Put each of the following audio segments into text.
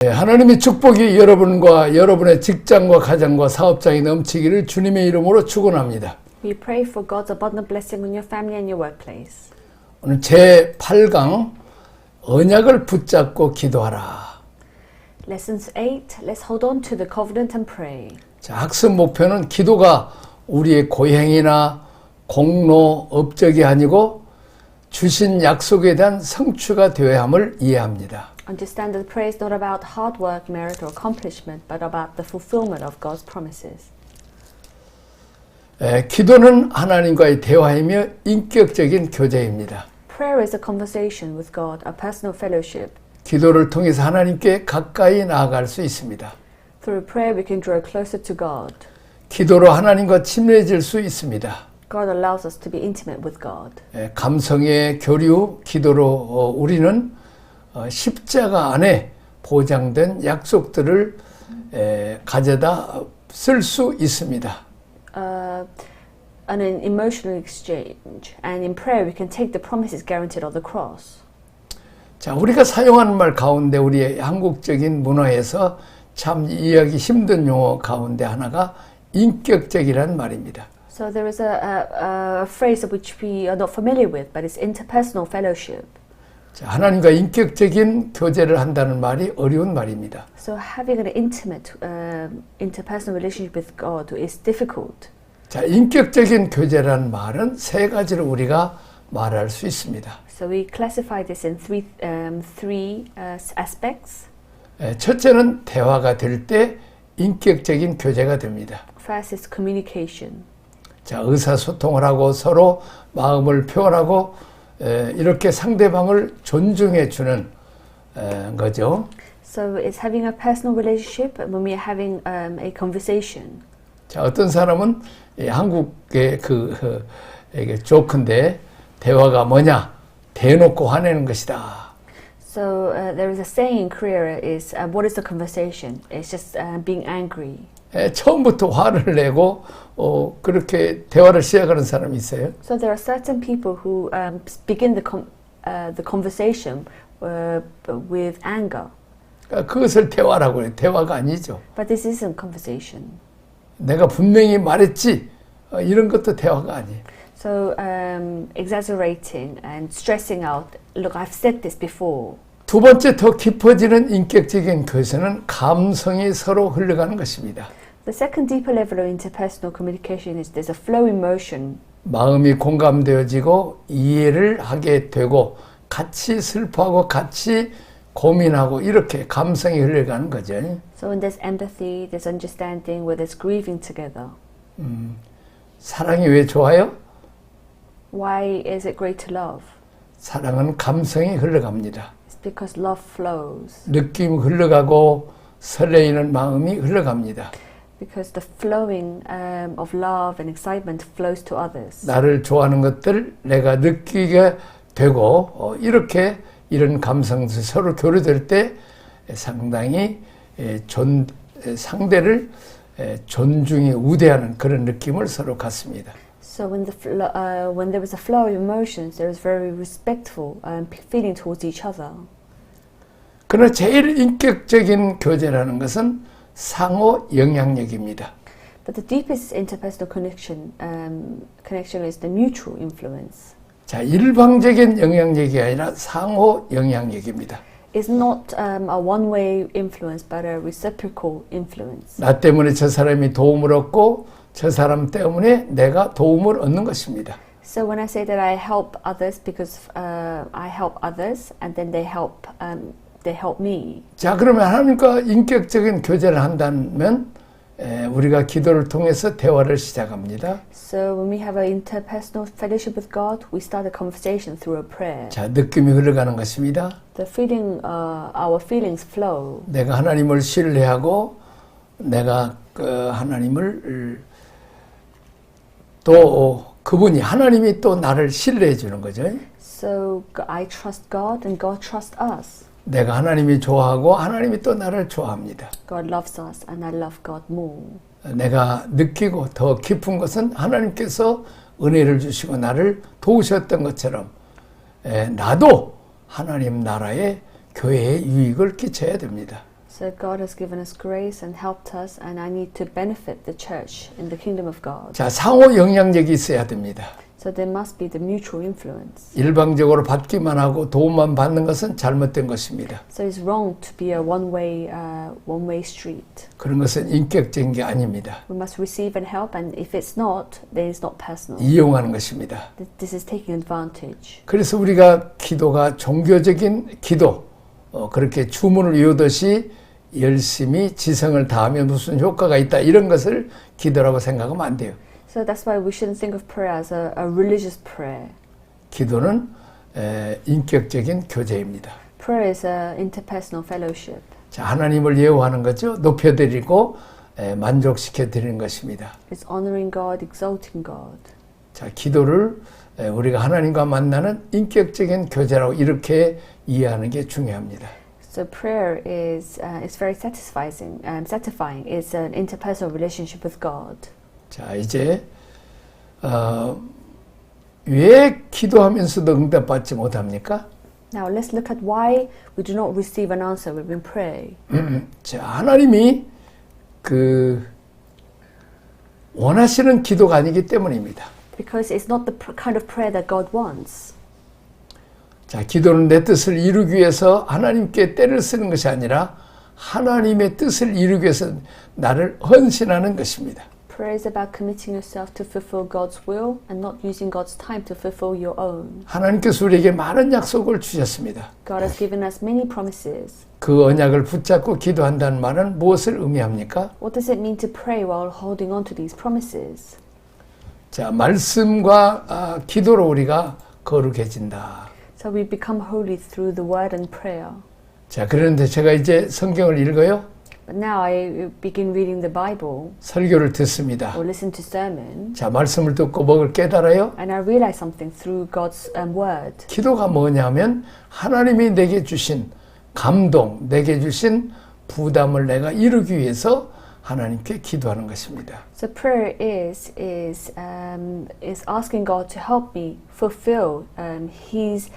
하나님의 축복이 여러분과 여러분의 직장과 가정과 사업장에 넘치기를 주님의 이름으로 축원합니다. We pray for God's abundant blessing on your family and your workplace. 오늘 제8강 언약을 붙잡고 기도하라. Lessons 8. Let's hold on to the covenant and pray. 자, 학습 목표는 기도가 우리의 고행이나 공로, 업적이 아니고 주신 약속에 대한 성취가 되어야 함을 이해합니다. Understand that prayer is not about hard work, merit, or accomplishment, but about the fulfillment of God's promises. 기도는 하나님과의 대화이며 인격적인 교제입니다. Prayer is a conversation with God, a personal fellowship. 기도를 통해서 하나님께 가까이 나아갈 수 있습니다. Through prayer we can draw closer to God. 기도로 하나님과 친밀해질 수 있습니다. God allows us to be intimate with God. 감성의 교류, 기도로 우리는 십자가 안에 보장된 약속들을 가져다 쓸 수 있습니다. And an emotional exchange. And in prayer we can take the promises guaranteed on the cross. 자, 우리가 사용하는 말 가운데 우리의 한국적인 문화에서 참 이해하기 힘든 용어 가운데 하나가 인격적이라는 말입니다. So there is a phrase of which we are not familiar with, but it's interpersonal fellowship. 자, 하나님과 인격적인 교제를 한다는 말이 어려운 말입니다. So having an intimate interpersonal relationship with God is difficult. 자, 인격적인 교제라는 말은 세 가지를 우리가 말할 수 있습니다. So we classify this in three aspects. 첫째는 대화가 될 때 인격적인 교제가 됩니다. First is communication. 자, 의사소통을 하고 서로 마음을 표현하고 이렇게 상대방을 존중해 주는 거죠. So it's having a personal relationship when we are having a conversation. 자, 어떤 사람은 한국의 이게 조크인데 대화가 뭐냐? 대놓고 화내는 것이다. So there is a saying in Korea is what is the conversation? It's just being angry. 처음부터 화를 내고 그렇게 대화를 시작하는 사람이 있어요. So there are certain people who begin the conversation with anger. 그것을 대화라고 해요. 대화가 아니죠. But this isn't conversation. 내가 분명히 말했지. 이런 것도 대화가 아니에요. So exaggerating and stressing out. Look, I've said this before. 두 번째 더 깊어지는 인격적인 교제는 감성이 서로 흘러가는 것입니다. The second deeper level of interpersonal communication is there's a flow emotion. 마음이 공감되어지고 이해를 하게 되고 같이 슬퍼하고 같이 고민하고 이렇게 감성이 흘러가는 거죠. So when there's empathy, there's understanding, where there's grieving together. 사랑이 왜 좋아요? Why is it great to love? 사랑은 감성이 흘러갑니다. It's because love flows. 느낌이 흘러가고 설레이는 마음이 흘러갑니다. Because the flowing of love and excitement flows to others. 나를 좋아하는 것들 내가 느끼게 되고 이렇게 이런 감성들이 서로 교류될 때 상당히 상대를 존중이 우대하는 그런 느낌을 서로 갖습니다. So when there is a flow of emotions, there is very respectful feeling towards each other. 그러나 제일 인격적인 교제라는 것은 상호 영향력입니다. But the deepest interpersonal connection is the mutual influence. 자, 일방적인 영향력이 아니라 상호 영향력입니다. It's not a one-way influence, but a reciprocal influence. 나 때문에 저 사람이 도움을 얻고 저 사람 때문에 내가 도움을 얻는 것입니다. So when I say that I help others because I help others, and then they help me. 자, 그러면 하나님과 인격적인 교제를 한다면 우리가 기도를 통해서 대화를 시작합니다. So when we have an interpersonal fellowship with God, we start a conversation through a prayer. 자, 느낌이 흘러가는 것입니다. Our feelings flow. 내가 하나님을 신뢰하고 내가 하나님을 또 하나님이 또 나를 신뢰해 주는 거죠. So I trust God and God trusts us. 내가 하나님이 좋아하고 하나님이 또 나를 좋아합니다. God loves us and I love God more. 내가 느끼고 더 깊은 것은 하나님께서 은혜를 주시고 나를 도우셨던 것처럼 나도 하나님 나라의 교회에 유익을 끼쳐야 됩니다. So God has given us grace and helped us, and I need to benefit the church in the kingdom of God. 자, 상호 영향력이 있어야 됩니다. So there must be the mutual influence. 일방적으로 받기만 하고 도움만 받는 것은 잘못된 것입니다. So it's wrong to be a one-way street. 그런 것은 인격적인 게 아닙니다. We must receive and help, and if it's not, then it's not personal. 이용하는 것입니다. This is taking advantage. 그래서 우리가 기도가 종교적인 기도, 그렇게 주문을 외우듯이 열심히 지성을 다하면 무슨 효과가 있다, 이런 것을 기도라고 생각하면 안 돼요. So that's why we shouldn't think of prayer as a religious prayer. 기도는 인격적인 교제입니다. Prayer is a interpersonal fellowship. 자, 하나님을 예우하는 거죠. 높여드리고 만족시켜드리는 것입니다. It's honoring God, exalting God. 자, 기도를 우리가 하나님과 만나는 인격적인 교제라고 이렇게 이해하는 게 중요합니다. So prayer is very satisfying. It's an interpersonal relationship with God. 자, 이제 왜 기도하면서도 응답받지 못합니까? Now let's look at why we do not receive an answer when we pray. 자, 하나님이 원하시는 기도가 아니기 때문입니다. Because it's not the kind of prayer that God wants. 자, 기도는 내 뜻을 이루기 위해서 하나님께 때를 쓰는 것이 아니라 하나님의 뜻을 이루기 위해서 나를 헌신하는 것입니다. Prayer is about committing yourself to fulfill God's will and not using God's time to fulfill your own. 하나님께서 우리에게 많은 약속을 주셨습니다. God has given us many promises. 그 언약을 붙잡고 기도한다는 말은 무엇을 의미합니까? What does it mean to pray while holding on to these promises? 자, 말씀과 기도로 우리가 거룩해진다. So we become holy through the word and prayer. 자, 그런데 제가 이제 성경을 읽어요. But now I begin reading the Bible 설교를 듣습니다. or listen to sermon. 자, 말씀을 듣고 뭐를 깨달아요? And I realize something through God's word. 기도가 뭐냐면 하나님이 내게 주신 감동, 내게 주신 부담을 내가 이루기 위해서 하나님께 기도하는 것입니다. So prayer is asking God to help me fulfill His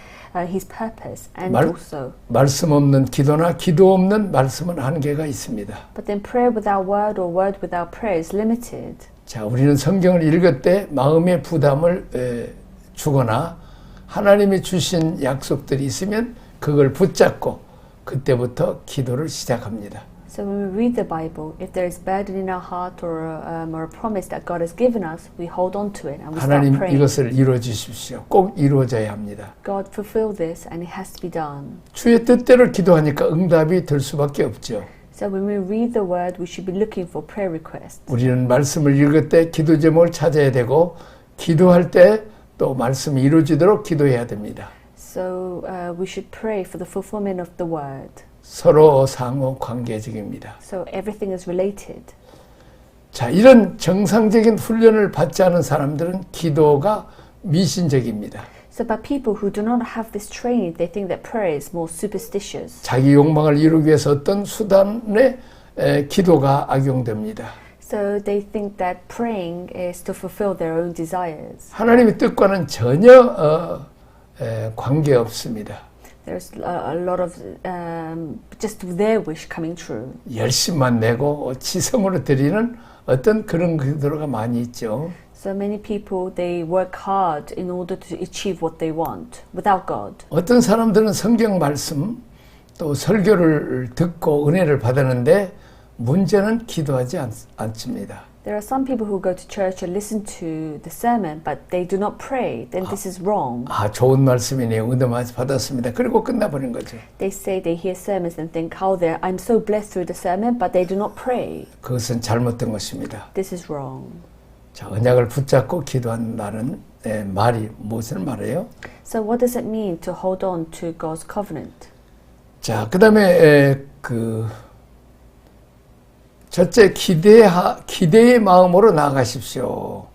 purpose and also. 말씀 없는 기도나 기도 없는 말씀은 한계가 있습니다. But then prayer without word or word without prayer is limited. 자, 우리는 성경을 읽을 때 마음의 부담을 주거나 하나님이 주신 약속들이 있으면 그걸 붙잡고 그때부터 기도를 시작합니다. So when we read the Bible, if there is burden in our heart or a promise that God has given us, we hold on to it and we start 하나님 praying. 이것을 이루어 주십시오. 꼭 이루어져야 합니다. God fulfill this and it has to be done. 주의 뜻대로 기도하니까 응답이 될 수밖에 없죠. So when we read the word, we should be looking for prayer requests. 우리는 말씀을 읽을 때 기도 제목을 찾아야 되고 기도할 때 또 말씀이 이루어지도록 기도해야 됩니다. So we should pray for the fulfillment of the word. 서로 상호 관계적입니다. So everything is related. 자, 이런 정상적인 훈련을 받지 않은 사람들은 기도가 미신적입니다. So by people who do not have this training, they think that prayer is more superstitious. 자기 욕망을 이루기 위해서 어떤 수단에 기도가 악용됩니다. So they think that praying is to fulfill their own desires. 하나님의 뜻과는 전혀 관계 없습니다. There's a lot of just their wish coming true. 열심만 내고 지성으로 드리는 어떤 그런 기도가 많이 있죠. So many people, they work hard in order to achieve what they want without God. 어떤 사람들은 성경 말씀 또 설교를 듣고 은혜를 받았는데 문제는 기도하지 않습니다. There are some people who go to church and listen to the sermon, but they do not pray. Then this is wrong. 좋은 말씀이네요. 은혜 많이 받았습니다. 그리고 끝나버린 거죠. They say they hear sermons and think, I'm so blessed through the sermon, but they do not pray. 그것은 잘못된 것입니다. This is wrong. 자, 언약을 붙잡고 기도한다는 말이 무엇을 말해요? So what does it mean to hold on to God's covenant? 자, 그다음에 첫째 기대의 마음으로 나아가십시오.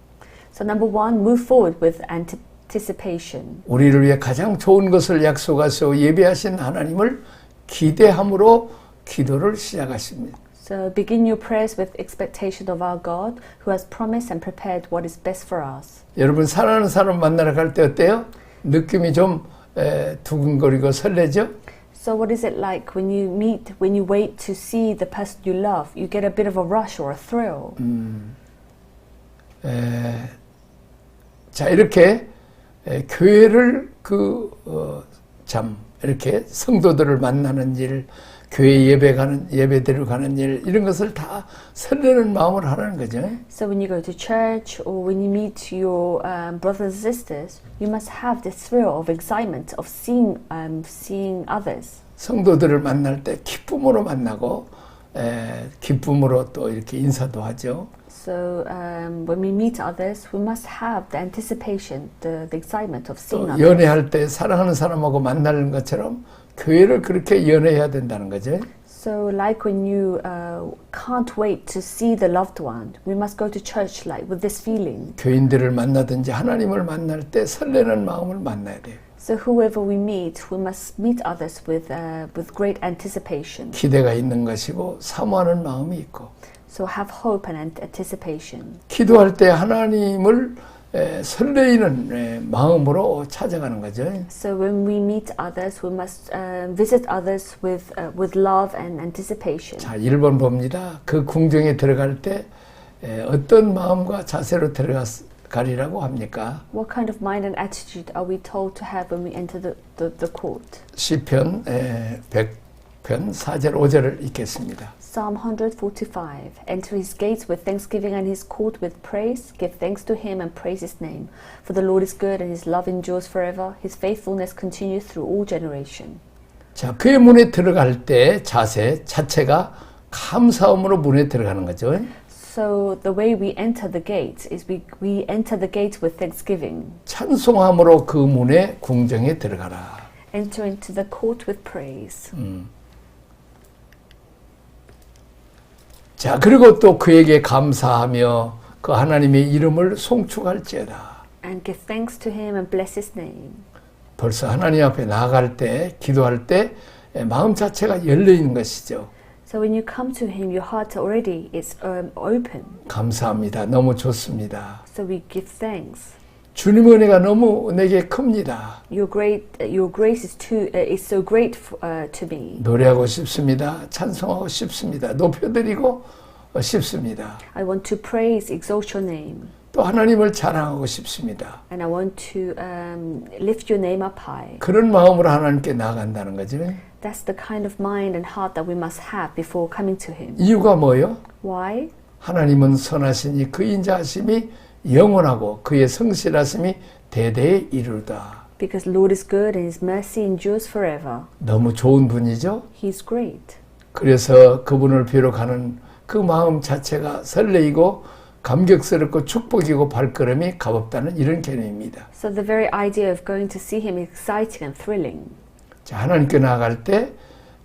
So number one, move forward with anticipation. 우리를 위해 가장 좋은 것을 약속하시고 예비하신 하나님을 기대함으로 기도를 시작하십니다. So begin your prayers with expectation of our God, who has promised and prepared what is best for us. 여러분 사랑하는 사람 만나러 갈 때 어때요? 느낌이 좀 두근거리고 설레죠? So what is it like when you wait to see the person you love? You get a bit of a rush or a thrill. 자, 이렇게 교회를 이렇게 성도들을 만나는 일, 교회 예배드리러 가는 일, 이런 것을 다 설레는 마음으로 하라는 거죠. So when you go to church or when you meet your brothers and sisters, you must have this thrill of excitement of seeing others. 성도들을 만날 때 기쁨으로 만나고 기쁨으로 또 이렇게 인사도 하죠. So when we meet others, we must have the anticipation, the excitement of seeing 또 others. 연애할 때 사랑하는 사람하고 만나는 것처럼 교회를 그렇게 연애해야 된다는 거죠. So like when you can't wait to see the loved one, we must go to church like with this feeling. 교인들을 만나든지 하나님을 만날 때 설레는 마음을 만나야 돼요. So whoever we meet others with great anticipation. 기대가 있는 것이고 사모하는 마음이 있고. So have hope and anticipation. 기도할 때 하나님을 설레이는 마음으로 찾아가는 거죠. So when we meet others, we must visit others with love and anticipation. 자, 1번 봅니다. 그 궁정에 들어갈 때 어떤 마음과 자세로 들어가리라고 합니까? What kind of mind and attitude are we told to have when we enter the court? 시편 100편 4절 5절을 읽겠습니다. Psalm 145. Enter his gates with thanksgiving and his court with praise. Give thanks to him and praise his name. For the Lord is good and his love endures forever. His faithfulness continues through all generation. 자, 그의 문에 들어갈 때 자체가 감사함으로 문에 들어가는 거죠. So the way we enter the gates is we enter the gates with thanksgiving. 찬송함으로 그 문에 궁정에 들어가라. Enter into the court with praise. 자, 그리고 또 그에게 감사하며 그 하나님의 이름을 송축할지어다. And give thanks to him and bless his name. 벌써 하나님 앞에 나아갈 때, 기도할 때 마음 자체가 열려 있는 것이죠. So when you come to him, your heart already is open. 감사합니다. 너무 좋습니다. So we give thanks. 주님의 은혜가 너무 내게 큽니다. Your grace is so great to me. 노래하고 싶습니다. 찬송하고 싶습니다. 높여드리고 싶습니다. I want to praise, exalt your name. 또 하나님을 자랑하고 싶습니다. And I want to lift your name up high. 그런 마음으로 하나님께 나아간다는 거죠. That's the kind of mind and heart that we must have before coming to him. 이유가 뭐예요? Why? 하나님은 선하시니 그 인자하심이 영원하고 그의 성실하심이 대대에 이르다. Because Lord is good and his mercy endures forever. 너무 좋은 분이죠. He's great. 그래서 그분을 뵈러 가는 그 마음 자체가 설레이고 감격스럽고 축복이고 발걸음이 가볍다는 이런 개념입니다. So the very idea of going to see him is exciting and thrilling. 자, 하나님께 나아갈 때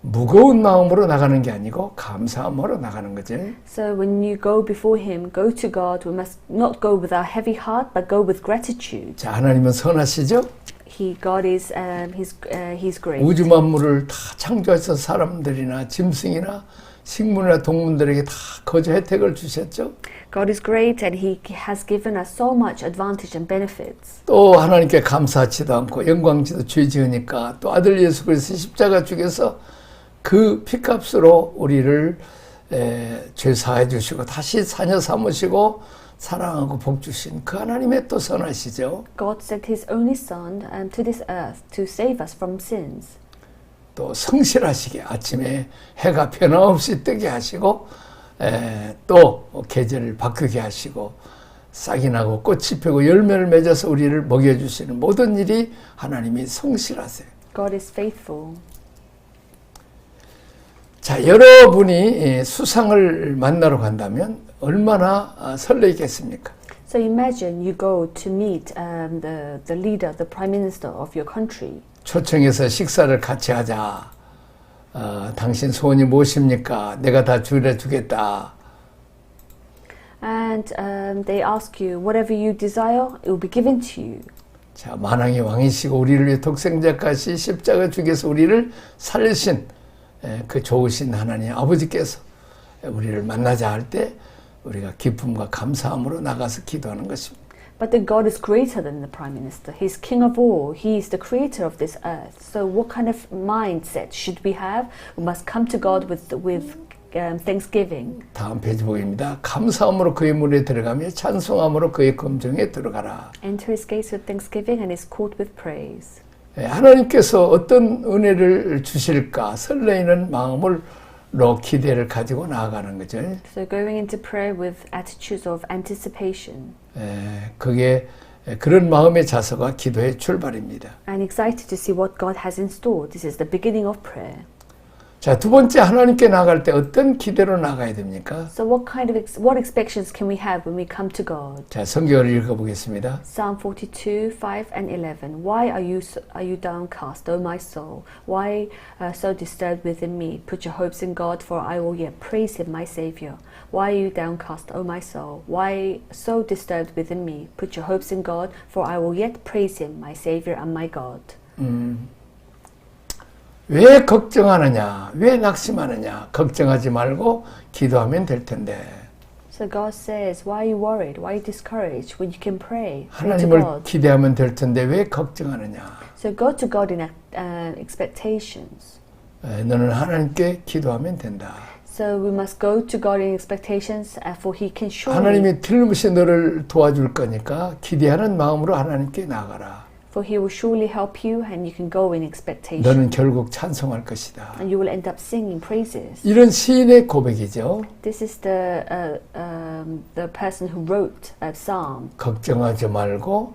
무거운 마음으로 나가는 게 아니고 감사함으로 나가는 거죠. So when you go before him, go to God, we must not go with our heavy heart, but go with gratitude. 자, 하나님은 선하시죠? God is, he's great. 우주 만물을 다 창조해서 사람들이나 짐승이나 식물이나 동물들에게 다 거저 혜택을 주셨죠. God is great and he has given us so much advantage and benefits. 또 하나님께 감사하지도 않고 영광지도 죄 지으니까 또 아들 예수 그리스도 십자가 죽여서 그 피값으로 우리를 죄 사해 주시고 다시 자녀 삼으시고 사랑하고 복 주신 그 하나님의 또 선하시죠. God sent his only son to this earth to save us from sins. 또 성실하시게 아침에 해가 변함없이 뜨게 하시고 또 계절을 바꾸게 하시고 싹이 나고 꽃이 피고 열매를 맺어서 우리를 먹여주시는 모든 일이 하나님이 성실하세요. God is faithful. 자, 여러분이 수상을 만나러 간다면 얼마나 설레겠습니까? So imagine you go to meet the leader, the prime minister of your country. 초청해서 식사를 같이 하자. 당신 소원이 무엇입니까? 내가 다 주겠다. And they ask you, whatever you desire, it will be given to you. 자, 만왕의 왕이시고 우리를 위해 독생자까지 십자가 죽여서 우리를 살리신 그 좋으신 하나님 아버지께서 우리를 만나자 할 때 우리가 기쁨과 감사함으로 나가서 기도하는 것입니다. But the God is greater than the Prime Minister. He's King of all. He is the creator of this earth. So what kind of mindset should we have? We must come to God with thanksgiving. 다음 페이지 보입니다. 감사함으로 그의 문에 들어가며 찬송함으로 그의 검정에 들어가라. Enter his gates with thanksgiving and his court with praise. 하나님께서 어떤 은혜를 주실까 설레이는 마음으로 기대를 가지고 나아가는 거죠. So going into prayer with attitudes of anticipation. 그게 그런 마음의 자세가 기도의 출발입니다. And excited to see what God has in store. This is the beginning of prayer. 자, 두 번째 하나님께 나갈 때 어떤 기대로 나가야 됩니까? So what expectations can we have when we come to God? 자, 성경을 읽어보겠습니다. Psalm 42, 5 and 11. Why are you downcast, O my soul? Why so disturbed within me? Put your hopes in God, for I will yet praise him, my Savior. Why are you downcast, O my soul? Why so disturbed within me? Put your hopes in God, for I will yet praise him, my Savior and my God. 왜 걱정하느냐? 왜 낙심하느냐? 걱정하지 말고 기도하면 될 텐데. So God says, why are you worried? Why are you discouraged when you can pray? Pray to 하나님을 God. 기대하면 될 텐데 왜 걱정하느냐? So go to God in expectations. 너는 하나님께 기도하면 된다. So we must go to God in expectations, for He can surely. 하나님이 틀림없이 너를 도와줄 거니까 기대하는 마음으로 하나님께 나가라. For He will surely help you, and you can go in expectation. 너는 결국 찬송할 것이다. And you will end up singing praises. 이런 시인의 고백이죠. This is the person who wrote a psalm. 걱정하지 말고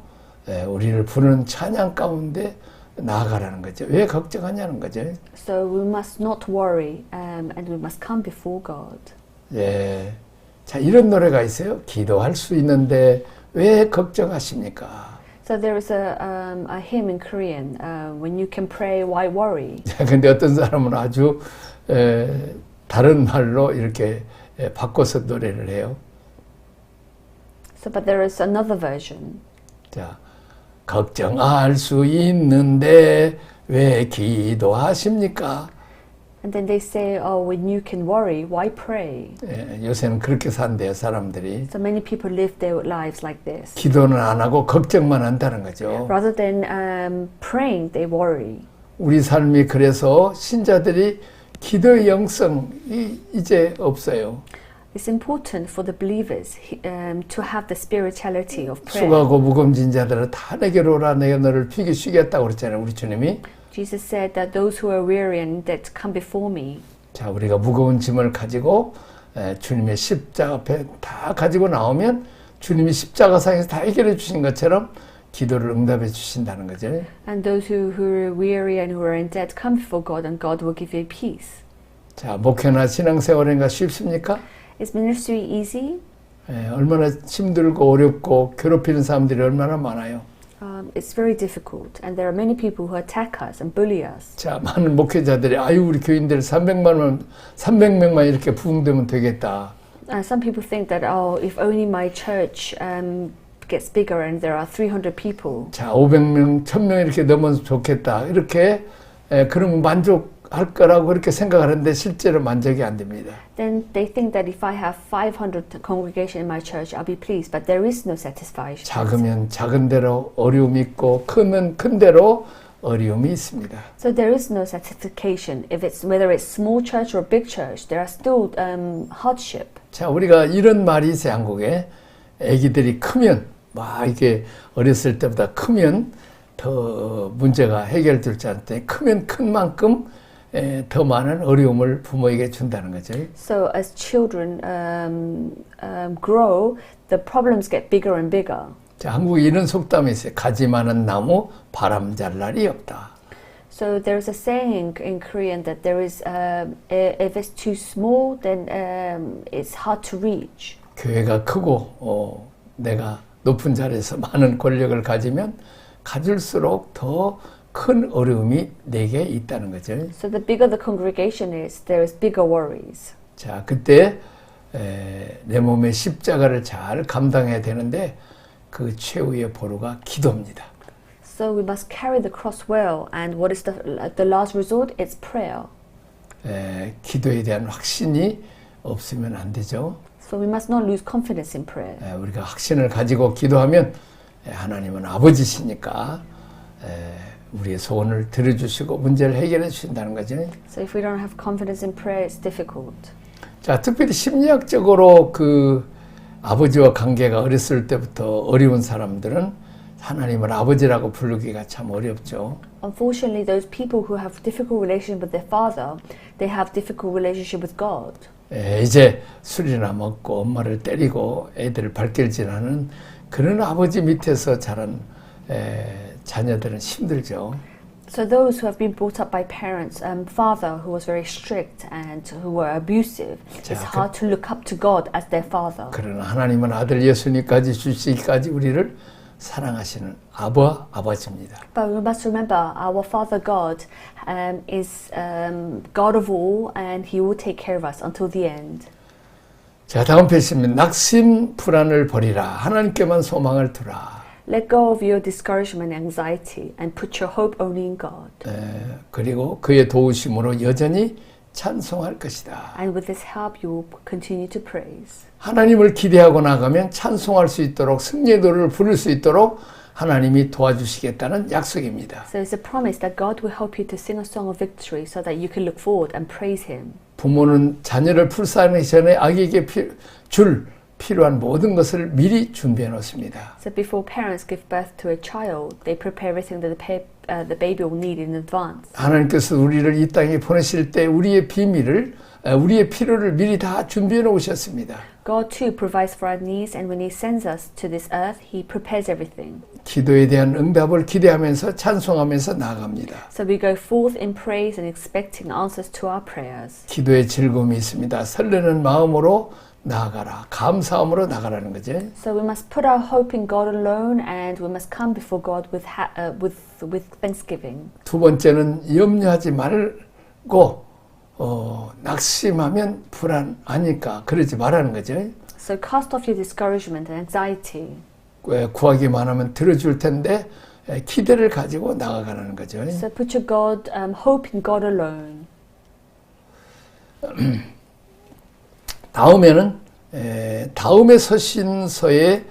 우리를 부르는 찬양 가운데 나아가라는 거죠. 왜 걱정하냐는 거죠. So we must not worry, and we must come before God. 예, 자 이런 노래가 있어요. 기도할 수 있는데 왜 걱정하십니까? So there is a hymn in Korean. When you can pray, why worry? 근데 어떤 사람은 아주 다른 말로 이렇게 바꿔서 노래를 해요. So, but there is another version. 자, 걱정할 수 있는데 왜 기도하십니까? And then they say, oh, when you can worry, why pray? 예, 요새는 그렇게 산대요, 사람들이. So many people live their lives like this. 기도는 안 하고 걱정만 한다는 거죠. Rather than praying, they worry. 우리 삶이 그래서 신자들이 기도의 영성이 이제 없어요. It's important for the believers to have the spirituality of prayer. 수고하고 무거운 자들은 다 내게로 오라 내가 너를 피게 쉬겠다고 그랬잖아요, 우리 주님이. Jesus said that those who are weary and that come before me. 자, 우리가 무거운 짐을 가지고 주님의 십자가 앞에 다 가지고 나오면 주님이 십자가상에서 다 해결해 주신 것처럼 기도를 응답해 주신다는 거죠. And those who are weary and who are in debt come before God, and God will give you peace. 자, 목회나 신앙생활인가 쉽습니까? Is ministry easy? 얼마나 힘들고 어렵고 괴롭히는 사람들이 얼마나 많아요. It's very difficult, and there are many people who attack us and bully us. 자, 많은 목회자들이 아유 우리 교인들 300명만 이렇게 부흥되면 되겠다. Some people think that if only my church gets bigger and there are 300 people. 자, 500명, 1000명 이렇게 넘으면 좋겠다. 이렇게 그러면 만족할 거라고 그렇게 생각하는데 실제로 만족이 안 됩니다. Then they think that if I have 500 congregation in my church, I'll be pleased. But there is no satisfaction. 작으면 작은 대로 어려움이 있고 크면 큰 대로 어려움이 있습니다. So there is no satisfaction. Whether it's small church or big church, there are still hardship. 자, 우리가 이런 말이 있어요, 한국에. 아기들이 크면 막 이렇게 어렸을 때보다 크면 더 문제가 해결될 줄 알았더니 크면 큰 만큼 더 많은 어려움을 부모에게 준다는 거죠. So as children grow, the problems get bigger and bigger. 자, 한국에 이런 속담이 있어요. 가지 많은 나무 바람 잘 날이 없다. So there's a saying in Korean that there is if it's too small, then it's hard to reach. 교회가 크고 내가 높은 자리에서 많은 권력을 가지면 가질수록 더 큰 어려움이 내게 있다는 거죠. So the bigger the congregation is, there is bigger worries. 자, 그때 내 몸의 십자가를 잘 감당해야 되는데 그 최후의 보루가 기도입니다. So we must carry the cross well, and what is the last resort? It's prayer. 기도에 대한 확신이 없으면 안 되죠. So we must not lose confidence in prayer. 우리가 확신을 가지고 기도하면 하나님은 아버지시니까 우리의 소원을 들어주시고 문제를 해결해 주신다는 거죠. So if we don't have confidence in prayer, it's difficult. 자, 특별히 심리학적으로 그 아버지와 관계가 어렸을 때부터 어려운 사람들은 하나님을 아버지라고 부르기가 참 어렵죠. Unfortunately, those people who have difficult relationship with their father, they have difficult relationship with God. 이제 술이나 먹고 엄마를 때리고 애들을 발길질하는 그런 아버지 밑에서 자란 자녀들은 힘들죠. So those who have been brought up by parents, father who was very strict and who were abusive, it's hard to look up to God as their father. 그러나 하나님은 아들 예수님까지 주시기까지 우리를 사랑하시는 아버지입니다. But we must remember our Father God is God of all, and He will take care of us until the end. 자, 다음 페이지입니다. 낙심 불안을 버리라. 하나님께만 소망을 두라. Let go of your discouragement and anxiety and put your hope only in God. 그리고 그의 도우심으로 여전히 찬송할 것이다. And with His help, you will continue to praise. 하나님을 기대하고 나가면 찬송할 수 있도록 승리의 노래를 부를 수 있도록 하나님이 도와주시겠다는 약속입니다. So it's a promise that God will help you to sing a song of victory so that you can look forward and praise Him. 부모는 자녀를 풀산하기 전에 아기에게 줄 필요한 모든 것을 미리 준비해 놓습니다. So before parents give birth to a child, they prepare everything that the baby will need in advance. 하나님께서 우리를 이 땅에 보내실 때 우리의 필요를 미리 다 준비해 놓으셨습니다. God too provides for our needs, and when He sends us to this earth, He prepares everything. 기도에 대한 응답을 기대하면서 찬송하면서 나아갑니다. So we go forth in praise and expecting answers to our prayers. 기도에 즐거움이 있습니다. 설레는 마음으로 나아가라. 감사함으로 나가라는 거죠. So we must put our hope in God alone, and we must come before God with thanksgiving. 두 번째는 염려하지 말고 낙심하면 불안하니까 그러지 말라는 거죠. So cast off your discouragement and anxiety. 구하기만 하면 들어줄 텐데 기대를 가지고 나아가라는 거죠. So put your hope in God alone. 다음에는 다음의 서신서의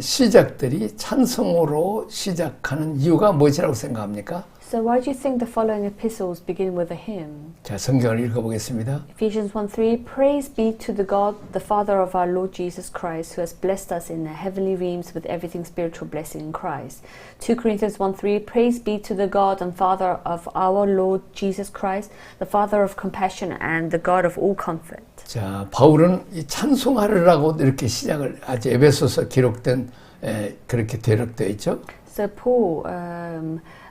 시작들이 찬송으로 시작하는 이유가 무엇이라고 생각합니까? So why do you think the following epistles begin with a hymn? 자, 성경을 읽어보겠습니다. Ephesians 1:3 Praise be to the God, the Father of our Lord Jesus Christ, who has blessed us in the heavenly realms with everything spiritual blessing in Christ. 2 Corinthians 1:3 Praise be to the God and Father of our Lord Jesus Christ, the Father of compassion and the God of all comfort. 자, 바울은 이 찬송하리라고 이렇게 시작을 아주 에베소서 기록된 그렇게 대략되어 있죠. So Paul,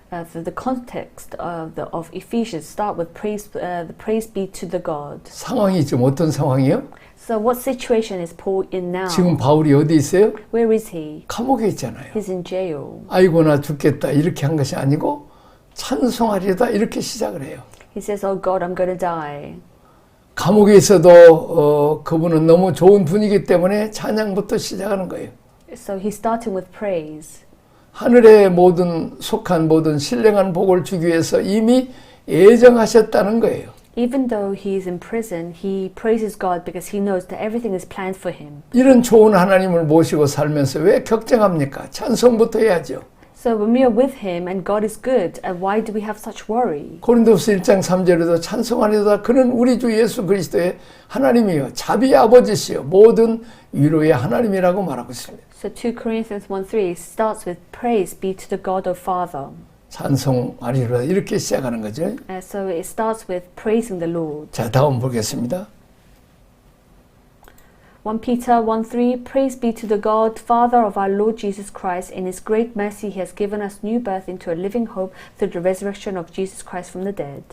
the context of Ephesians start with the praise be to the God. 상황이 지금 어떤 상황이요? So what situation is Paul in now? 지금 바울이 어디 있어요? Where is he? 감옥에 있잖아요. He's in jail. 아이고 나 죽겠다 이렇게 한 것이 아니고 찬송하리다 이렇게 시작을 해요. He says, "Oh God, I'm going to die." 감옥에 있어도 그분은 너무 좋은 분이기 때문에 찬양부터 시작하는 거예요. So he's starting with praise. 하늘의 속한 모든 신령한 복을 주기 위해서 이미 예정하셨다는 거예요. Even though he is in prison, he praises God because he knows that everything is planned for him. 이런 좋은 하나님을 모시고 살면서 왜 걱정합니까? 찬송부터 해야죠. So when we are with him and God is good, why do we have such worry? 고린도서 1장 3절에도 찬송하리로다 그는 우리 주 예수 그리스도의 하나님이요 자비의 아버지시요 모든 위로의 하나님이라고 말하고 있습니다. So 2 Corinthians 1:3 starts with praise be to the God of Father. 찬송하리로다 이렇게 시작하는 거죠. So it starts with praising the Lord. 자, 다음 보겠습니다. 1 Peter 1:3 Praise be to the God, Father of our Lord Jesus Christ. In His great mercy, He has given us new birth into a living hope through the resurrection of Jesus Christ from the dead.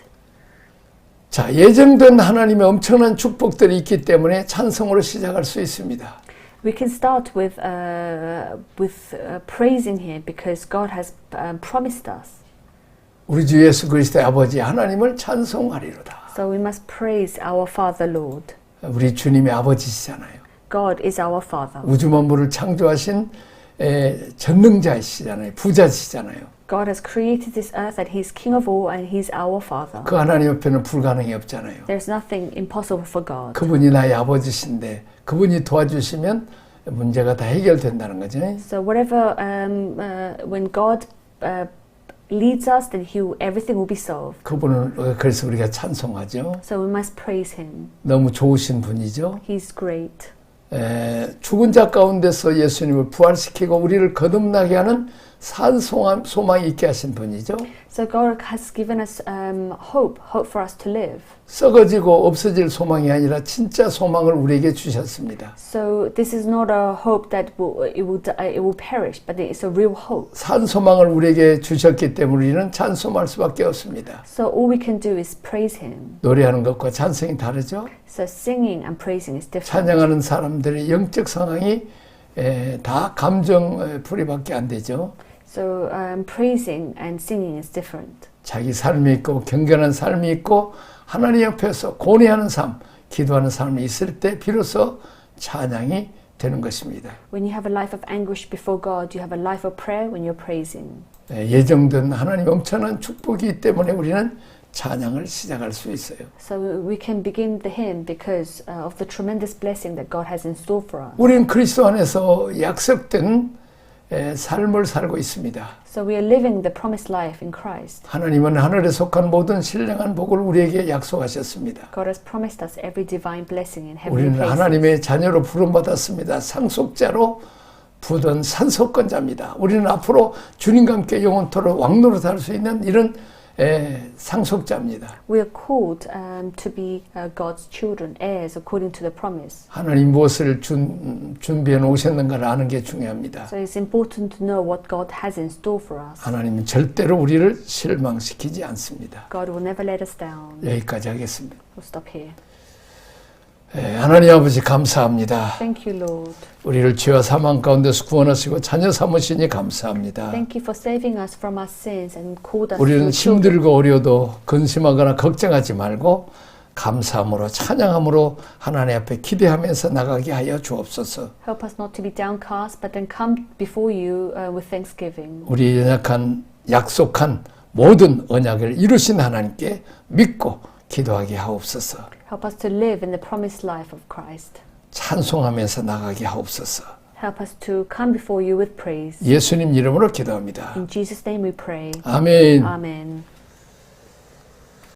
자, 예정된 하나님의 엄청난 축복들이 있기 때문에 찬송으로 시작할 수 있습니다. We can start with praising Him because God has promised us. 우리 주 예수 그리스도의 아버지 하나님을 찬송하리로다. So we must praise our Father, Lord. 우리 주님의 아버지시잖아요. God is our Father. 우주 만물을 창조하신 전능자이시잖아요. 부자시잖아요. God has created this earth and He's King of all and He's our Father. 그 하나님 옆에는 불가능이 없잖아요. There's nothing impossible for God. 그분이 나의 아버지신데 그분이 도와주시면 문제가 다 해결된다는 거죠. So whatever, when God leads us, then everything will be solved. 그분을 그래서 우리가 찬송하죠. So we must praise Him. 너무 좋으신 분이죠. He's great. 죽은 자 가운데서 예수님을 부활시키고 우리를 거듭나게 하는 산 소망이 있게 하신 분이죠. So God has given us hope for us to live. 썩어지고 없어질 소망이 아니라 진짜 소망을 우리에게 주셨습니다. So this is not a hope that it will perish, but it's a real hope. 산 소망을 우리에게 주셨기 때문에 우리는 찬송할 수밖에 없습니다. So all we can do is praise Him. 노래하는 것과 찬송이 다르죠. So singing and praising is different. 찬양하는 사람들의 영적 상황이 다 감정 풀이밖에 안 되죠. So praising and singing is different. 자기 삶이 있고 경건한 삶이 있고 하나님 옆에서 고뇌하는 삶, 기도하는 삶이 있을 때 비로소 찬양이 되는 것입니다. When you have a life of anguish before God, you have a life of prayer when you're praising. 예정된 하나님 엄청난 축복이기 때문에 우리는 찬양을 시작할 수 있어요. So we can begin the hymn because of the tremendous blessing that God has in store for us. 우리는 그리스도 안에서 약속된 삶을 살고 있습니다. So we are living the promised life in Christ. 하나님은 하늘에 속한 모든 신령한 복을 우리에게 약속하셨습니다. God has promised us every divine blessing in heavenly 우리는 places. 하나님의 자녀로 부름받았습니다. 상속자로 부던 산속권자입니다. 우리는 앞으로 주님과 함께 영원토록 왕노릇 할 수 있는 이런 상속자입니다. We are called to be God's children, heirs according to the promise. 하나님 무엇을 준비해 놓으셨는가를 아는 게 중요합니다. So it's important to know what God has in store for us. 하나님은 절대로 우리를 실망시키지 않습니다. God will never let us down. 여기까지 하겠습니다. We'll stop here. 하나님 아버지 감사합니다. Thank you, Lord. 우리를 죄와 사망 가운데서 구원하시고 자녀 삼으시니 감사합니다. Thank you for saving us from our sins and called us 우리는 your children. 힘들고 어려워도 근심하거나 걱정하지 말고 감사함으로 찬양함으로 하나님 앞에 기대하면서 나가게 하여 주옵소서. Help us not to be downcast, but then come before you with thanksgiving. 우리 연약한 약속한 모든 언약을 이루신 하나님께 믿고 기도하게 하옵소서. Help us to live in the promised life of Christ. 찬송하면서 나가게 하옵소서. Help us to come before you with praise. 예수님 이름으로 기도합니다. In Jesus' name we pray. 아멘. Amen.